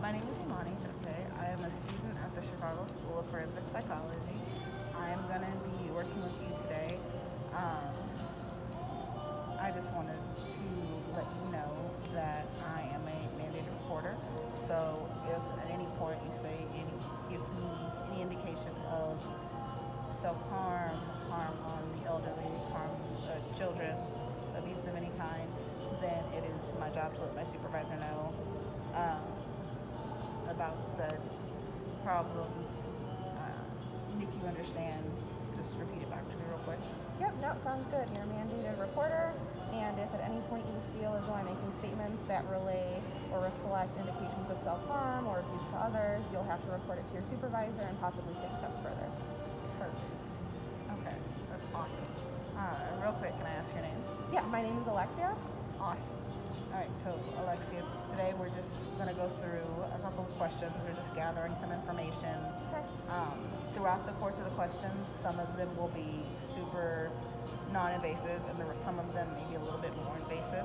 My name is Imani Jokte. I am a student at the Chicago School of Forensic Psychology. I am going to be working with you today. Um, I just wanted to let you know that I am a mandated reporter. So if at any point you say give me any indication of self-harm, harm on the elderly, harm children, abuse of any kind, then it is my job to let my supervisor know about said problems. And if you understand, just repeat it back to me real quick. Yep, no, sounds good. You're a mandated reporter, and if at any point you feel as though I'm making statements that relay or reflect indications of self-harm or abuse to others, you'll have to report it to your supervisor and possibly take steps further. Perfect. Okay, that's awesome. Real quick, can I ask your name? Yeah, my name is Alexia. Awesome. All right, so Alexia, today we're just going to go through a couple of questions. We're just gathering some information. Okay. Throughout the course of the questions, some of them will be super non-invasive, and there were some of them maybe a little bit more invasive.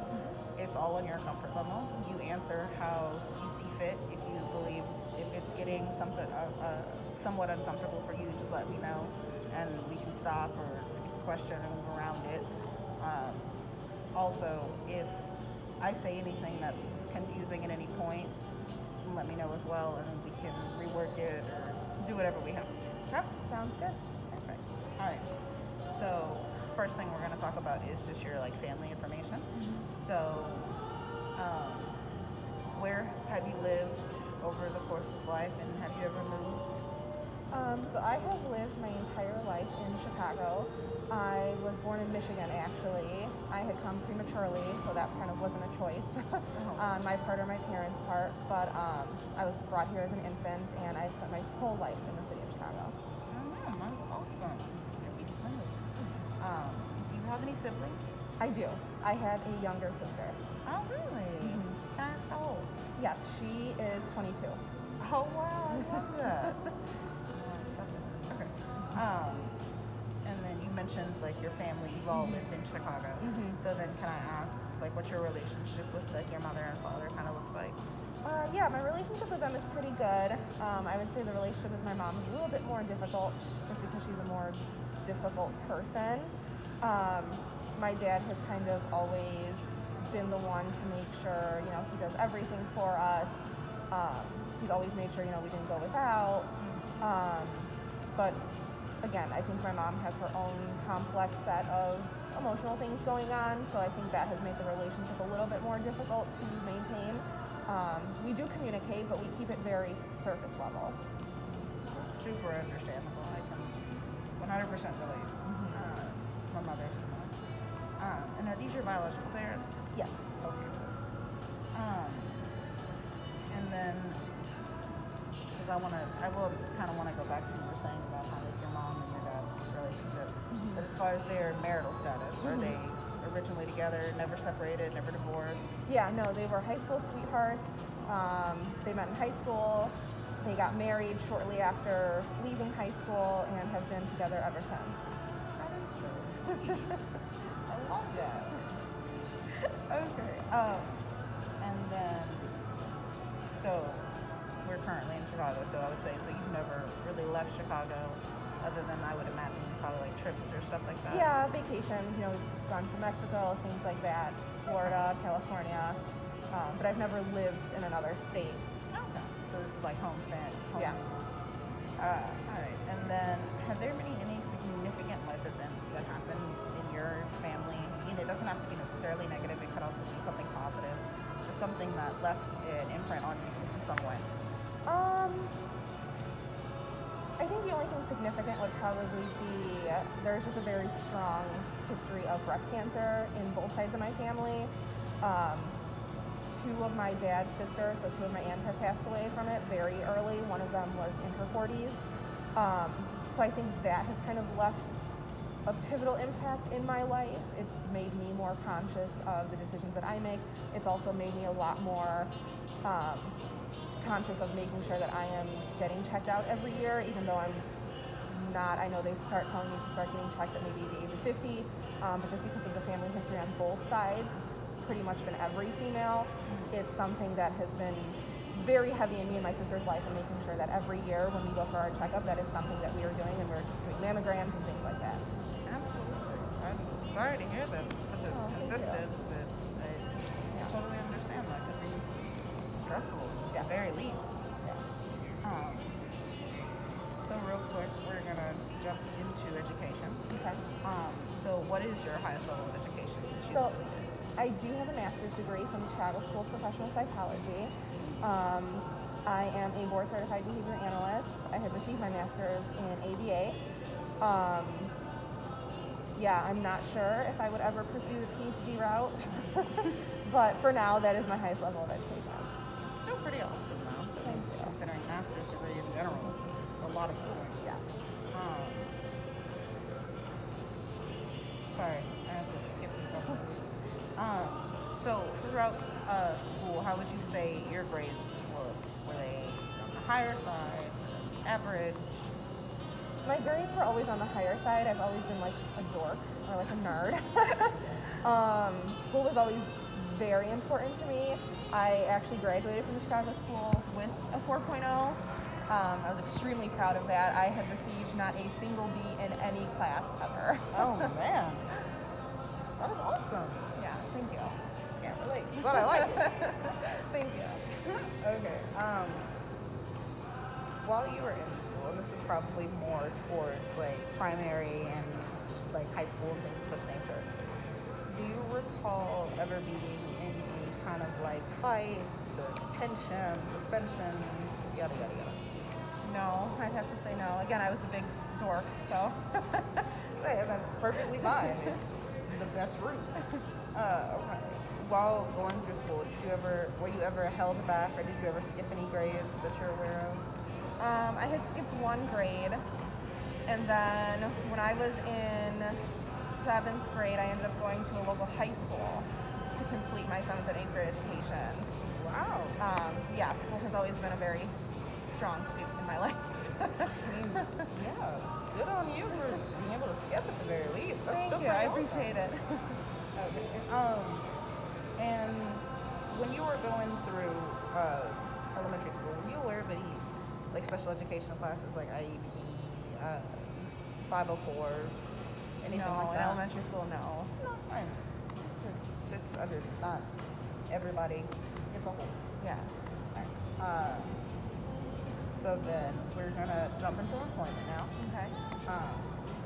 It's all on your comfort level. You answer how you see fit. If you believe if it's getting somewhat uncomfortable for you, just let me know, and we can stop or skip the question and move around it. Also, if I say anything that's confusing at any point, let me know as well, and we can rework it or do whatever we have to do. Yep, sounds good. Perfect. All right. So first thing we're going to talk about is just your family information. So, where have you lived over the course of life, and have you ever moved? So I have lived my entire life in Chicago. I was born in Michigan, actually. I had come prematurely, so that kind of wasn't a choice on my part or my parents' part. But I was brought here as an infant, and I spent my whole life in the city of Chicago. Oh, yeah, that's awesome. You'd be smooth. Do you have any siblings? I do. I have a younger sister. Oh, really? Can I ask how old? Yes, she is 22. Oh, wow, I love that. Okay. And then you mentioned your family, you've all lived in Chicago. So then can I ask what your relationship with your mother and father kind of looks like? Yeah, my relationship with them is pretty good. I would say the relationship with my mom is a little bit more difficult just because she's a more difficult person. My dad has kind of always been the one to make sure, he does everything for us. He's always made sure, we didn't go without. But again, I think my mom has her own complex set of emotional things going on, so I think that has made the relationship a little bit more difficult to maintain. We do communicate, but we keep it very surface level. Super understandable. I can 100% relate. My mother's similar. And are these your biological parents? Yes. Okay. And then, because I will kind of want to go back to what you were saying about how your mom and your dad's relationship. But as far as their marital status, are they originally together, never separated, never divorced? Yeah, no, they were high school sweethearts. They met in high school. They got married shortly after leaving high school and have been together ever since. That is so sweet. I love that. Okay. And then, so we're currently in Chicago, so I would say, so you've never really left Chicago, other than I would imagine probably trips or stuff like that. Yeah, vacations. We've gone to Mexico, things like that, Florida, California, but I've never lived in another state. Okay. So this is homestand. Yeah. All right. And then, have there been any significant life events that happened in your family? It doesn't have to be necessarily negative. It could also be something positive. Just something that left an imprint on you in some way. I think the only thing significant would probably be there's just a very strong history of breast cancer in both sides of my family. Two of my dad's sisters, so two of my aunts have passed away from it very early. One of them was in her 40s. So I think that has kind of left a pivotal impact in my life. It's made me more conscious of the decisions that I make. It's also made me a lot more conscious of making sure that I am getting checked out every year, even though I'm not. I know they start telling you to start getting checked at maybe the age of 50, but just because of the family history on both sides, it's pretty much been every female. It's something that has been very heavy in me and my sister's life, and making sure that every year when we go for our checkup, that is something that we are doing, and we're doing mammograms and things like that. Absolutely. I'm sorry to hear that such a Oh, thank you. consistent, but I Yeah. totally understand that could be stressful Yeah. at the very least. Yeah. So real quick, we're gonna jump into education. Okay. So what is your highest level of education that you So completed? I do have a master's degree from the Chicago School of Professional Psychology. I am a board certified behavior analyst. I had received my master's in ABA. Yeah, I'm not sure if I would ever pursue the PhD route, but for now, that is my highest level of education. It's still pretty awesome though, Thank you. considering master's degree in general. It's a lot of schooling. Yeah. Um, sorry, I have to skip through a couple of these. So throughout school, how would you say your grades looked? Were they on the higher side, average? My grades were always on the higher side. I've always been like a dork or like a nerd. School was always very important to me. I actually graduated from the Chicago School with a 4.0. I was extremely proud of that. I had received not a single B in any class ever. Oh man, that was awesome. Yeah, thank you. Can't relate, but I like it. Thank you. Okay. While you were in school, and this is probably more towards like primary and just like high school and things of such nature, do you recall ever being in any kind of like fights or detention, suspension, yada yada yada? No, I'd have to say no. Again, I was a big dork, so. Say that's perfectly fine. It's the best route. Okay. While going through school, were you ever held back, or did you ever skip any grades that you're aware of? I had skipped one grade, and then when I was in 7th grade, I ended up going to a local high school to complete my 7th and 8th grade education. Wow. Yeah, school has always been a very strong suit in my life. I mean, yeah, good on you for being able to skip at the very least. That's Thank still you, pretty I awesome. appreciate it. Okay. And when you were going through elementary school, were you aware of any like special educational classes like IEP, 504, anything No, like in that? elementary school, no. No, fine. It's under not everybody. It's a whole. Yeah. So then we're gonna jump into employment now. Okay.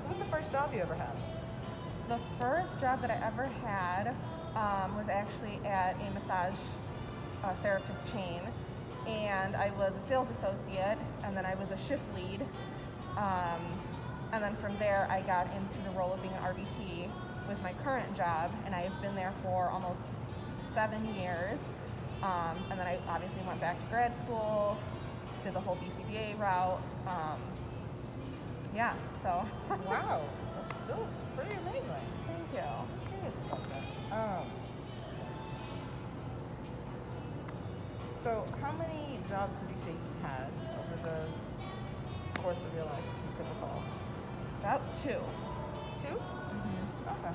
What was the first job you ever had? The first job that I ever had was actually at a massage therapist chain, and I was a sales associate, and then I was a shift lead, and then from there I got into the role of being an RBT with my current job, and I've been there for almost 7 years, and then I obviously went back to grad school, did the whole BCBA route, yeah, so. Wow, that's still pretty amazing. Thank you. Curious about that. So how many jobs would you say you had over the course of your life, if you could recall? About 2. 2? Mm-hmm. Okay.